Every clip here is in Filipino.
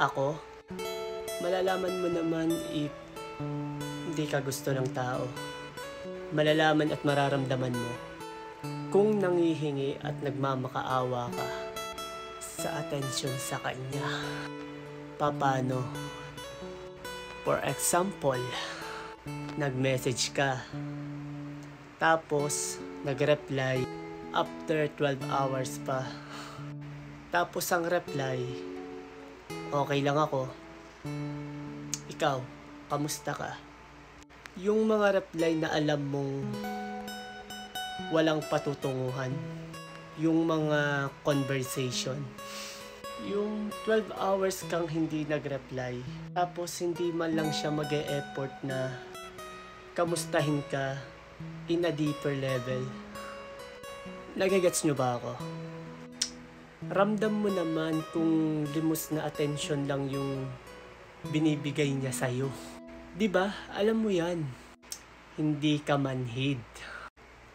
Ako, malalaman mo naman if hindi ka gusto ng tao. Malalaman at mararamdaman mo kung nangihingi at nagmamakaawa ka sa atensyon sa kanya. Paano? For example, nag-message ka, tapos nag-reply after 12 hours pa. Tapos ang reply, okay lang ako. Ikaw, kamusta ka? Yung mga reply na alam mong walang patutunguhan. Yung mga conversation. Yung 12 hours kang hindi nag-reply. Tapos hindi man lang siya mag-e-effort na kamustahin ka in a deeper level. Nagigets nyo ba ako? Ramdam mo naman kung limos na attention lang yung binibigay niya sa'yo. Diba? Alam mo yan. Hindi ka manhid.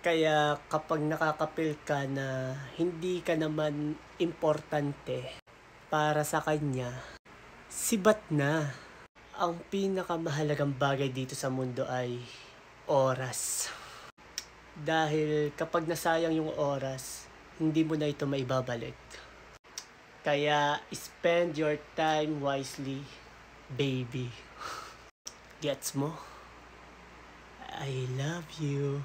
Kaya kapag nakakapil ka na hindi ka naman importante para sa kanya, sibat na. Ang pinakamahalagang bagay dito sa mundo ay oras. Dahil kapag nasayang yung oras, hindi mo na ito maibabalik. Kaya spend your time wisely, baby. Gets mo? I love you.